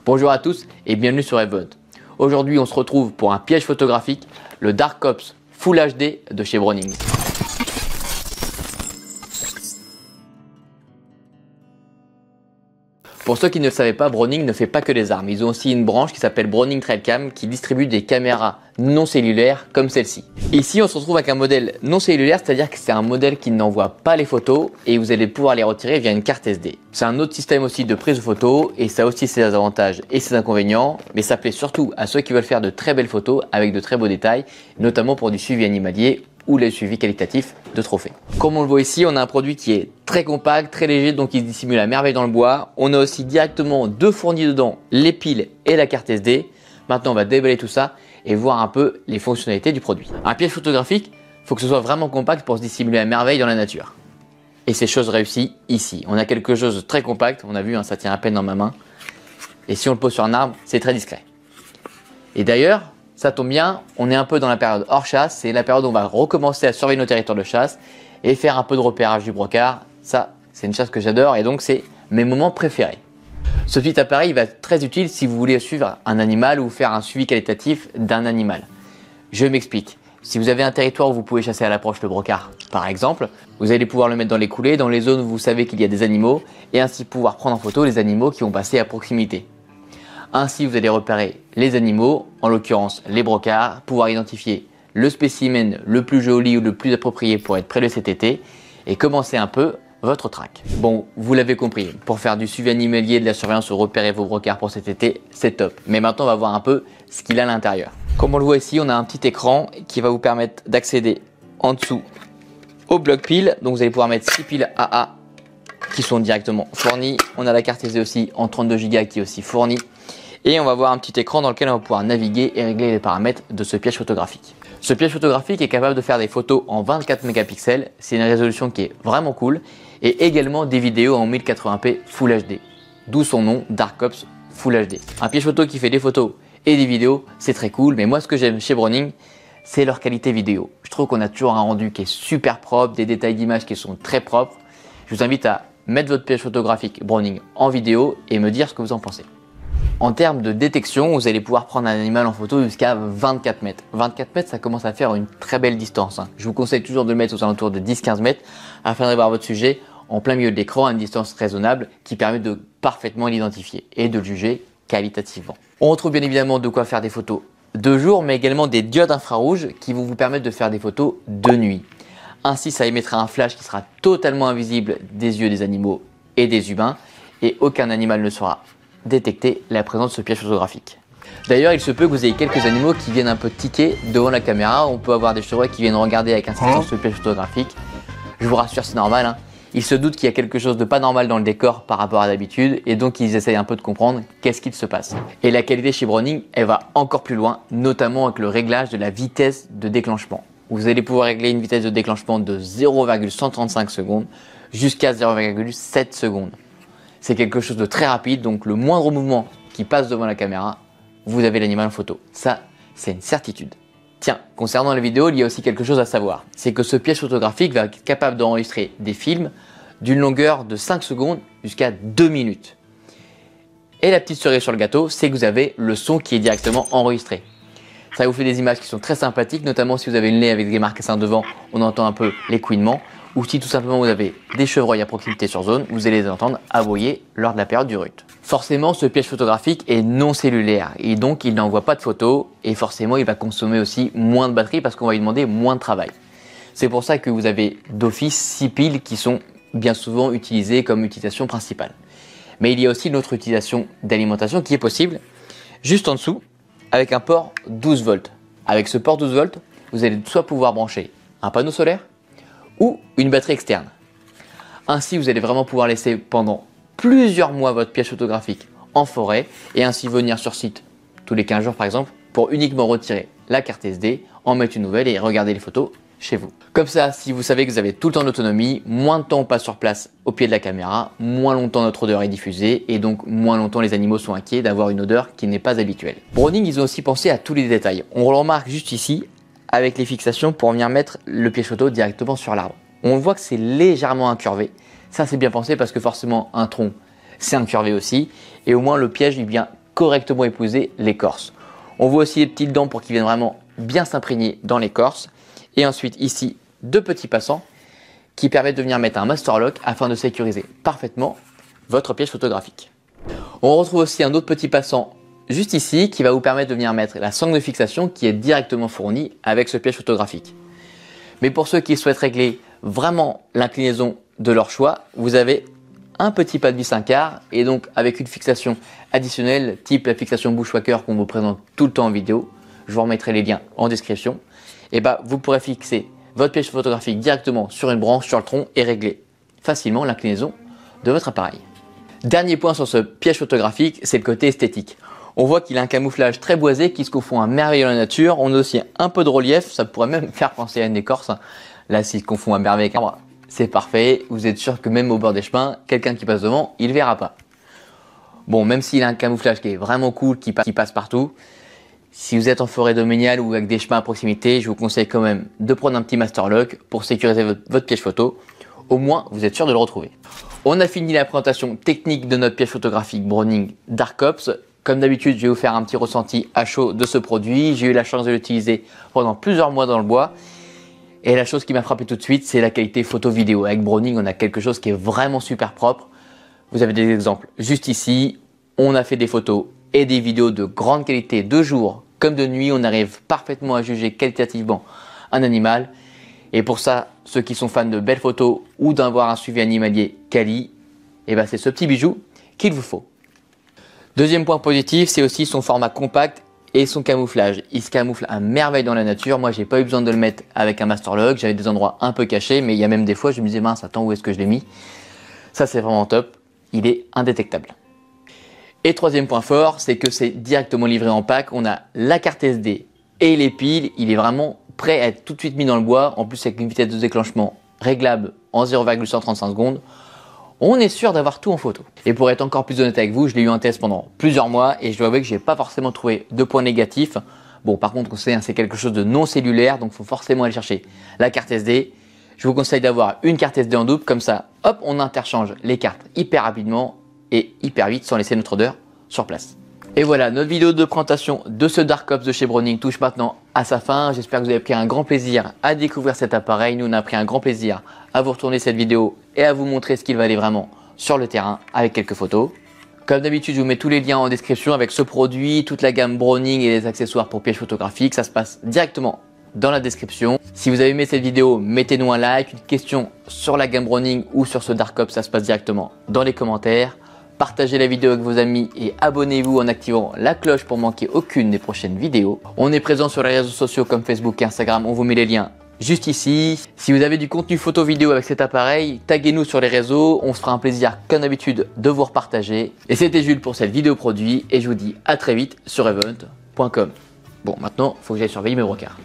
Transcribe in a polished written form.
Bonjour à tous et bienvenue sur Event. Aujourd'hui on se retrouve pour un piège photographique, le Dark Ops Full HD de chez Browning. Pour ceux qui ne le savaient pas, Browning ne fait pas que des armes. Ils ont aussi une branche qui s'appelle Browning Trailcam qui distribue des caméras non cellulaires comme celle-ci. Ici, on se retrouve avec un modèle non cellulaire, c'est-à-dire que c'est un modèle qui n'envoie pas les photos et vous allez pouvoir les retirer via une carte SD. C'est un autre système aussi de prise de photos et ça a aussi ses avantages et ses inconvénients, mais ça plaît surtout à ceux qui veulent faire de très belles photos avec de très beaux détails, notamment pour du suivi animalier ou le suivi qualitatif de trophées. Comme on le voit ici, on a un produit qui est très compact, très léger, donc il se dissimule à merveille dans le bois. On a aussi directement deux fournis dedans, les piles et la carte SD. Maintenant, on va déballer tout ça et voir un peu les fonctionnalités du produit. Un piège photographique, il faut que ce soit vraiment compact pour se dissimuler à merveille dans la nature. Et c'est chose réussie ici. On a quelque chose de très compact, on a vu, hein, ça tient à peine dans ma main. Et si on le pose sur un arbre, c'est très discret. Et d'ailleurs, ça tombe bien, on est un peu dans la période hors chasse, c'est la période où on va recommencer à surveiller nos territoires de chasse et faire un peu de repérage du brocard. Ça, c'est une chasse que j'adore et donc c'est mes moments préférés. Ce petit appareil va être très utile si vous voulez suivre un animal ou faire un suivi qualitatif d'un animal. Je m'explique. Si vous avez un territoire où vous pouvez chasser à l'approche le brocard, par exemple, vous allez pouvoir le mettre dans les coulées, dans les zones où vous savez qu'il y a des animaux et ainsi pouvoir prendre en photo les animaux qui vont passer à proximité. Ainsi, vous allez repérer les animaux, en l'occurrence les brocards, pouvoir identifier le spécimen le plus joli ou le plus approprié pour être près de cet été et commencer un peu votre track. Bon, vous l'avez compris, pour faire du suivi animalier, de la surveillance ou repérer vos brocards pour cet été, c'est top. Mais maintenant, on va voir un peu ce qu'il a à l'intérieur. Comme on le voit ici, on a un petit écran qui va vous permettre d'accéder en dessous au bloc pile. Donc, vous allez pouvoir mettre 6 piles AA qui sont directement fournies. On a la carte SD aussi en 32 Go qui est aussi fournie. Et on va voir un petit écran dans lequel on va pouvoir naviguer et régler les paramètres de ce piège photographique. Ce piège photographique est capable de faire des photos en 24 mégapixels. C'est une résolution qui est vraiment cool. Et également des vidéos en 1080p Full HD. D'où son nom, Dark Ops Full HD. Un piège photo qui fait des photos et des vidéos, c'est très cool. Mais moi, ce que j'aime chez Browning, c'est leur qualité vidéo. Je trouve qu'on a toujours un rendu qui est super propre, des détails d'image qui sont très propres. Je vous invite à mettre votre piège photographique Browning en vidéo et me dire ce que vous en pensez. En termes de détection, vous allez pouvoir prendre un animal en photo jusqu'à 24 mètres. 24 mètres, ça commence à faire une très belle distance. Je vous conseille toujours de le mettre aux alentours de 10-15 mètres afin d'avoir votre sujet en plein milieu de l'écran à une distance raisonnable qui permet de parfaitement l'identifier et de le juger qualitativement. On retrouve bien évidemment de quoi faire des photos de jour, mais également des diodes infrarouges qui vont vous permettre de faire des photos de nuit. Ainsi, ça émettra un flash qui sera totalement invisible des yeux des animaux et des humains et aucun animal ne sera détecter la présence de ce piège photographique. D'ailleurs, il se peut que vous ayez quelques animaux qui viennent un peu tiquer devant la caméra. On peut avoir des chevreuils qui viennent regarder avec insistance ce piège photographique. Je vous rassure, c'est normal, hein. Ils se doutent qu'il y a quelque chose de pas normal dans le décor par rapport à d'habitude et donc ils essayent un peu de comprendre qu'est-ce qu'il se passe. Et la qualité chez Browning, elle va encore plus loin, notamment avec le réglage de la vitesse de déclenchement. Vous allez pouvoir régler une vitesse de déclenchement de 0,135 secondes jusqu'à 0,7 secondes. C'est quelque chose de très rapide, donc le moindre mouvement qui passe devant la caméra, vous avez l'animal en photo. Ça, c'est une certitude. Tiens, concernant la vidéo, il y a aussi quelque chose à savoir. C'est que ce piège photographique va être capable d'enregistrer des films d'une longueur de 5 secondes jusqu'à 2 minutes. Et la petite cerise sur le gâteau, c'est que vous avez le son qui est directement enregistré. Ça vous fait des images qui sont très sympathiques, notamment si vous avez une haie avec des marcassins devant, on entend un peu les couinements. Ou si tout simplement vous avez des chevreuils à proximité sur zone, vous allez les entendre aboyer lors de la période du rut. Forcément, ce piège photographique est non cellulaire et donc il n'envoie pas de photos et forcément il va consommer aussi moins de batterie parce qu'on va lui demander moins de travail. C'est pour ça que vous avez d'office 6 piles qui sont bien souvent utilisées comme utilisation principale. Mais il y a aussi une autre utilisation d'alimentation qui est possible juste en dessous avec un port 12 volts. Avec ce port 12 volts, vous allez soit pouvoir brancher un panneau solaire ou une batterie externe. Ainsi, vous allez vraiment pouvoir laisser pendant plusieurs mois votre piège photographique en forêt et ainsi venir sur site tous les 15 jours par exemple pour uniquement retirer la carte SD, en mettre une nouvelle et regarder les photos chez vous. Comme ça, si vous savez que vous avez tout le temps d'autonomie, moins de temps on passe sur place au pied de la caméra, moins longtemps notre odeur est diffusée et donc moins longtemps les animaux sont inquiets d'avoir une odeur qui n'est pas habituelle. Browning, ils ont aussi pensé à tous les détails. On le remarque juste ici avec les fixations pour venir mettre le piège photo directement sur l'arbre. On voit que c'est légèrement incurvé. Ça, c'est bien pensé parce que forcément, un tronc, c'est incurvé aussi. Et au moins, le piège, il vient correctement épouser l'écorce. On voit aussi les petites dents pour qu'ils viennent vraiment bien s'imprégner dans l'écorce. Et ensuite ici, 2 petits passants qui permettent de venir mettre un master lock afin de sécuriser parfaitement votre piège photographique. On retrouve aussi un autre petit passant juste ici qui va vous permettre de venir mettre la sangle de fixation qui est directement fournie avec ce piège photographique. Mais pour ceux qui souhaitent régler vraiment l'inclinaison de leur choix, vous avez un petit pas de vis 1/4 et donc avec une fixation additionnelle type la fixation Bushwacker qu'on vous présente tout le temps en vidéo, je vous remettrai les liens en description, et vous pourrez fixer votre piège photographique directement sur une branche, sur le tronc et régler facilement l'inclinaison de votre appareil. Dernier point sur ce piège photographique, c'est le côté esthétique. On voit qu'il a un camouflage très boisé qui se confond à merveille dans la nature. On a aussi un peu de relief, ça pourrait même faire penser à une écorce. Là, s'il se confond à merveille avec un arbre, c'est parfait. Vous êtes sûr que même au bord des chemins, quelqu'un qui passe devant, il ne verra pas. Bon, même s'il a un camouflage qui est vraiment cool, qui passe partout, si vous êtes en forêt domaniale ou avec des chemins à proximité, je vous conseille quand même de prendre un petit master lock pour sécuriser votre piège photo. Au moins, vous êtes sûr de le retrouver. On a fini la présentation technique de notre piège photographique Browning Dark Ops. Comme d'habitude, je vais vous faire un petit ressenti à chaud de ce produit. J'ai eu la chance de l'utiliser pendant plusieurs mois dans le bois. Et la chose qui m'a frappé tout de suite, c'est la qualité photo-vidéo. Avec Browning, on a quelque chose qui est vraiment super propre. Vous avez des exemples juste ici. On a fait des photos et des vidéos de grande qualité de jour comme de nuit. On arrive parfaitement à juger qualitativement un animal. Et pour ça, ceux qui sont fans de belles photos ou d'avoir un suivi animalier quali, c'est ce petit bijou qu'il vous faut. Deuxième point positif, c'est aussi son format compact et son camouflage. Il se camoufle à merveille dans la nature. Moi, j'ai pas eu besoin de le mettre avec un master lock. J'avais des endroits un peu cachés, mais il y a même des fois, je me disais mince, attends, où est-ce que je l'ai mis? Ça, c'est vraiment top. Il est indétectable. Et troisième point fort, c'est que c'est directement livré en pack. On a la carte SD et les piles. Il est vraiment prêt à être tout de suite mis dans le bois. En plus, avec une vitesse de déclenchement réglable en 0,135 secondes. On est sûr d'avoir tout en photo. Et pour être encore plus honnête avec vous, je l'ai eu en test pendant plusieurs mois et je dois avouer que je n'ai pas forcément trouvé de points négatifs. Bon, par contre, c'est quelque chose de non cellulaire, donc il faut forcément aller chercher la carte SD. Je vous conseille d'avoir une carte SD en double, comme ça, hop, on interchange les cartes hyper rapidement et hyper vite sans laisser notre odeur sur place. Et voilà, notre vidéo de présentation de ce Dark Ops de chez Browning touche maintenant à sa fin. J'espère que vous avez pris un grand plaisir à découvrir cet appareil. Nous, on a pris un grand plaisir à vous retourner cette vidéo et à vous montrer ce qu'il valait vraiment sur le terrain avec quelques photos. Comme d'habitude, je vous mets tous les liens en description avec ce produit, toute la gamme Browning et les accessoires pour pièges photographiques. Ça se passe directement dans la description. Si vous avez aimé cette vidéo, mettez-nous un like, une question sur la gamme Browning ou sur ce Dark Ops, ça se passe directement dans les commentaires. Partagez la vidéo avec vos amis et abonnez-vous en activant la cloche pour manquer aucune des prochaines vidéos. On est présent sur les réseaux sociaux comme Facebook et Instagram, on vous met les liens juste ici. Si vous avez du contenu photo vidéo avec cet appareil, taguez-nous sur les réseaux, on se fera un plaisir comme d'habitude de vous repartager. Et c'était Jules pour cette vidéo produit et je vous dis à très vite sur event.com. Bon, maintenant, il faut que j'aille surveiller mes brocards.